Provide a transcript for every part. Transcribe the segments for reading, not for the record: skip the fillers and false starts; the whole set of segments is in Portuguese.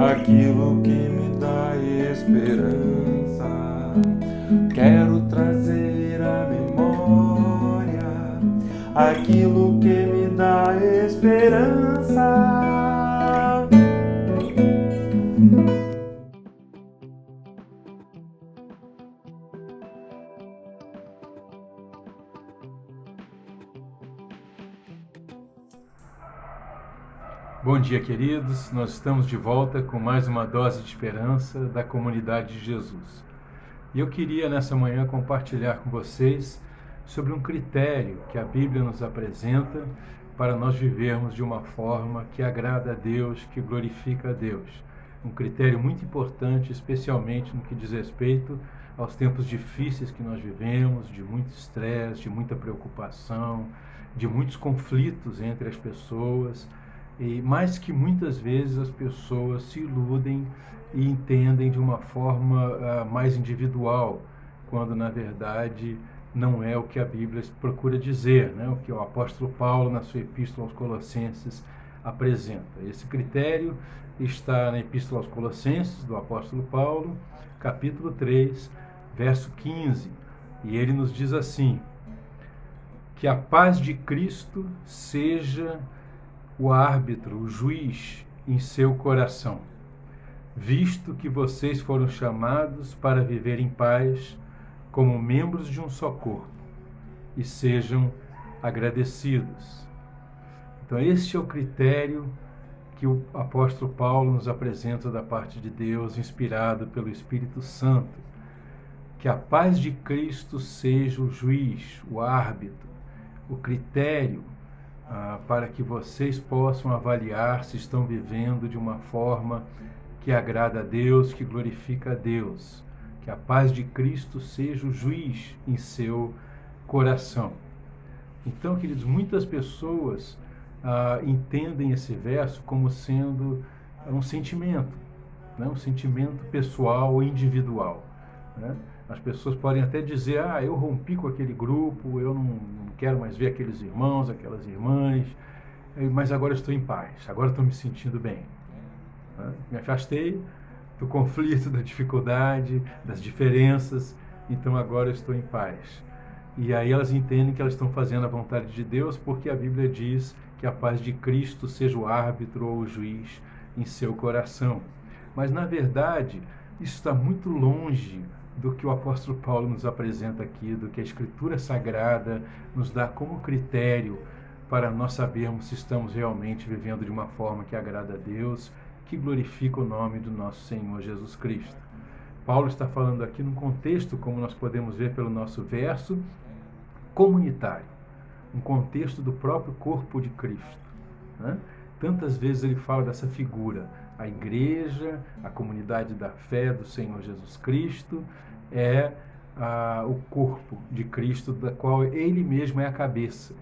aquilo que me dá esperança. Quero trazer à memória aquilo que me dá esperança. Bom dia, queridos. Nós estamos de volta com mais uma dose de esperança da comunidade de Jesus. E eu queria nessa manhã compartilhar com vocês sobre um critério que a Bíblia nos apresenta para nós vivermos de uma forma que agrada a Deus, que glorifica a Deus. Um critério muito importante, especialmente no que diz respeito aos tempos difíceis que nós vivemos, de muito estresse, de muita preocupação, de muitos conflitos entre as pessoas. Mas que muitas vezes as pessoas se iludem e entendem de uma forma mais individual, quando na verdade não é o que a Bíblia procura dizer, né? O que o apóstolo Paulo, na sua epístola aos Colossenses, apresenta. Esse critério está na epístola aos Colossenses, do apóstolo Paulo, capítulo 3, verso 15, e ele nos diz assim: que a paz de Cristo seja o árbitro, o juiz em seu coração, visto que vocês foram chamados para viver em paz como membros de um só corpo, e sejam agradecidos. Então este é o critério que o apóstolo Paulo nos apresenta da parte de Deus, inspirado pelo Espírito Santo, que a paz de Cristo seja o juiz, o árbitro, o critério para que vocês possam avaliar se estão vivendo de uma forma que agrada a Deus, que glorifica a Deus. Que a paz de Cristo seja o juiz em seu coração. Então, queridos, muitas pessoas entendem esse verso como sendo um sentimento, né? Um sentimento pessoal ou individual, né? As pessoas podem até dizer: eu rompi com aquele grupo, eu não quero mais ver aqueles irmãos, aquelas irmãs, mas agora estou em paz, agora estou me sentindo bem. Me afastei do conflito, da dificuldade, das diferenças, então agora eu estou em paz. E aí elas entendem que elas estão fazendo a vontade de Deus, porque a Bíblia diz que a paz de Cristo seja o árbitro ou o juiz em seu coração. Mas na verdade, isso está muito longe do que o apóstolo Paulo nos apresenta aqui, do que a Escritura Sagrada nos dá como critério para nós sabermos se estamos realmente vivendo de uma forma que agrada a Deus, que glorifica o nome do nosso Senhor Jesus Cristo. Paulo está falando aqui num contexto, como nós podemos ver pelo nosso verso, comunitário, um contexto do próprio corpo de Cristo, né? Tantas vezes ele fala dessa figura. A igreja, a comunidade da fé do Senhor Jesus Cristo é o corpo de Cristo, da qual ele mesmo é a cabeça.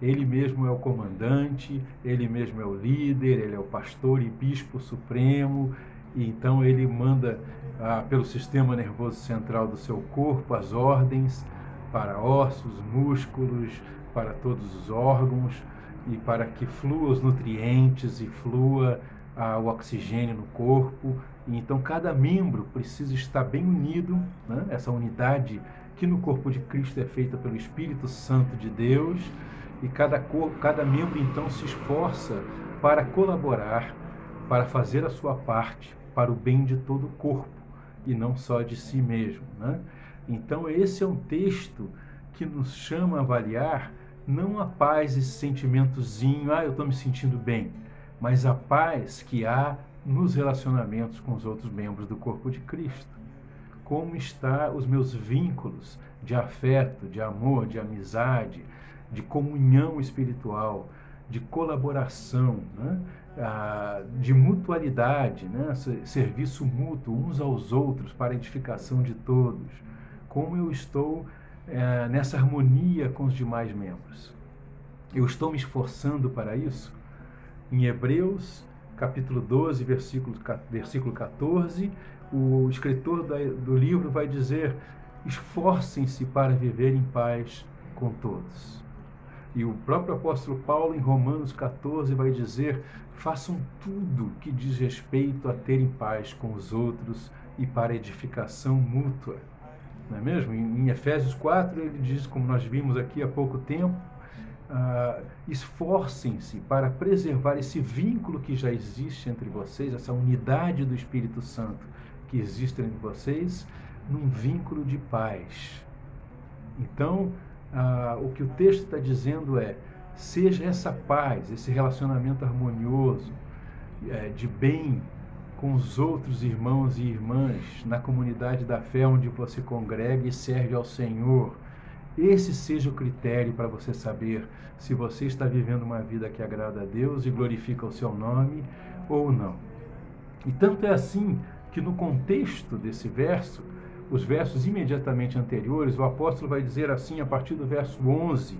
Ele mesmo é o comandante, ele mesmo é o líder, ele é o pastor e bispo supremo, e então ele manda pelo sistema nervoso central do seu corpo as ordens para ossos, músculos, para todos os órgãos, e para que flua os nutrientes e flua o oxigênio no corpo. E então cada membro precisa estar bem unido, né? Essa unidade que no corpo de Cristo é feita pelo Espírito Santo de Deus, e cada membro então se esforça para colaborar, para fazer a sua parte para o bem de todo o corpo e não só de si mesmo, né? Então esse é um texto que nos chama a avaliar não a paz, esse sentimentozinho, eu estou me sentindo bem, mas a paz que há nos relacionamentos com os outros membros do corpo de Cristo. Como estão os meus vínculos de afeto, de amor, de amizade, de comunhão espiritual, de colaboração, né? De mutualidade, né? Serviço mútuo uns aos outros para a edificação de todos. Como eu estou nessa harmonia com os demais membros? Eu estou me esforçando para isso? Em Hebreus, capítulo 12, versículo 14, o escritor do livro vai dizer: esforcem-se para viver em paz com todos. E o próprio apóstolo Paulo, em Romanos 14, vai dizer: façam tudo que diz respeito a terem paz com os outros e para edificação mútua. Não é mesmo? Em Efésios 4, ele diz, como nós vimos aqui há pouco tempo, esforcem-se para preservar esse vínculo que já existe entre vocês, essa unidade do Espírito Santo que existe entre vocês, num vínculo de paz. Então, o que o texto está dizendo é: seja essa paz, esse relacionamento harmonioso, de bem com os outros irmãos e irmãs na comunidade da fé onde você congrega e serve ao Senhor. Esse seja o critério para você saber se você está vivendo uma vida que agrada a Deus e glorifica o seu nome ou não. E tanto é assim que no contexto desse verso, os versos imediatamente anteriores, o apóstolo vai dizer assim a partir do verso 11: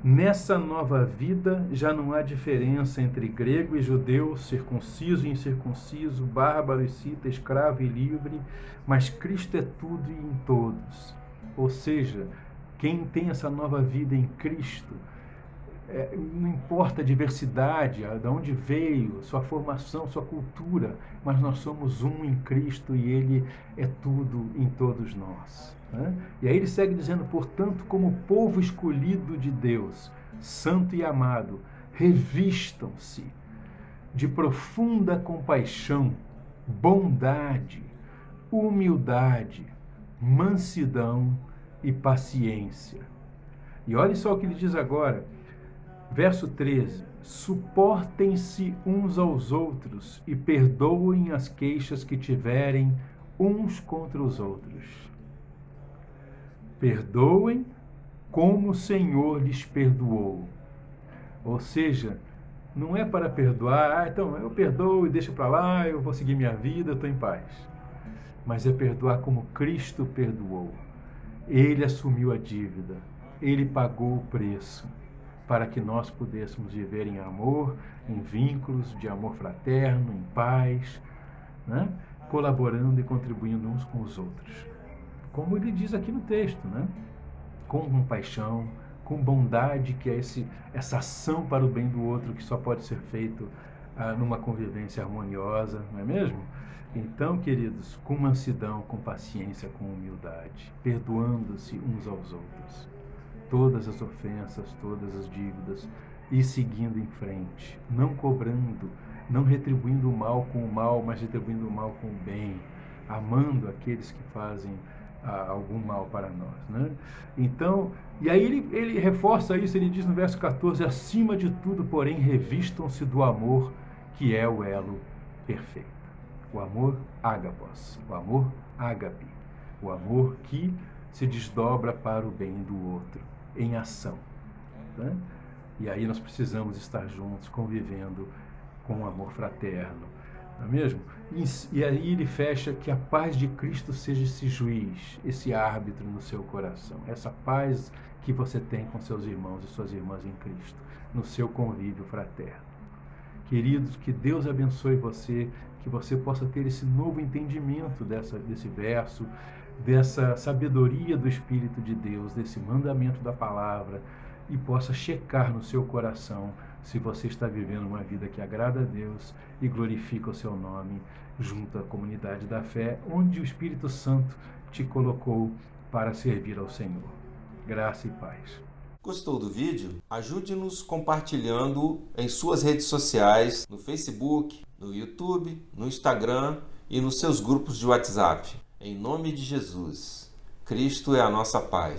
nessa nova vida já não há diferença entre grego e judeu, circunciso e incircunciso, bárbaro e cita, escravo e livre, mas Cristo é tudo e em todos. Ou seja, quem tem essa nova vida em Cristo, não importa a diversidade, de onde veio, sua formação, sua cultura, mas nós somos um em Cristo e Ele é tudo em todos nós. Né? E aí ele segue dizendo: portanto, como povo escolhido de Deus, santo e amado, revistam-se de profunda compaixão, bondade, humildade, mansidão e paciência. E olha só o que ele diz agora, verso 13: suportem-se uns aos outros e perdoem as queixas que tiverem uns contra os outros. Perdoem como o Senhor lhes perdoou. Ou seja, não é para perdoar, então eu perdoo e deixo para lá, eu vou seguir minha vida, eu estou em paz. Mas é perdoar como Cristo perdoou. Ele assumiu a dívida, Ele pagou o preço para que nós pudéssemos viver em amor, em vínculos de amor fraterno, em paz, né? Colaborando e contribuindo uns com os outros. Como ele diz aqui no texto, né? Com compaixão, com bondade, que é essa ação para o bem do outro que só pode ser feito numa convivência harmoniosa, não é mesmo? Então, queridos, com mansidão, com paciência, com humildade, perdoando-se uns aos outros, todas as ofensas, todas as dívidas, e seguindo em frente, não cobrando, não retribuindo o mal com o mal, mas retribuindo o mal com o bem, amando aqueles que fazem algum mal para nós, né? Então, e aí ele reforça isso, ele diz no verso 14: acima de tudo, porém, revistam-se do amor, que é o elo perfeito. O amor ágapos, o amor ágape, o amor que se desdobra para o bem do outro, em ação, né? E aí nós precisamos estar juntos, convivendo com o amor fraterno, não é mesmo? E aí ele fecha: que a paz de Cristo seja esse juiz, esse árbitro no seu coração, essa paz que você tem com seus irmãos e suas irmãs em Cristo, no seu convívio fraterno. Queridos, que Deus abençoe você, que você possa ter esse novo entendimento desse verso, dessa sabedoria do Espírito de Deus, desse mandamento da palavra, e possa checar no seu coração se você está vivendo uma vida que agrada a Deus e glorifica o seu nome junto à comunidade da fé, onde o Espírito Santo te colocou para servir ao Senhor. Graça e paz. Gostou do vídeo? Ajude-nos compartilhando em suas redes sociais, no Facebook, no YouTube, no Instagram e nos seus grupos de WhatsApp. Em nome de Jesus, Cristo é a nossa paz.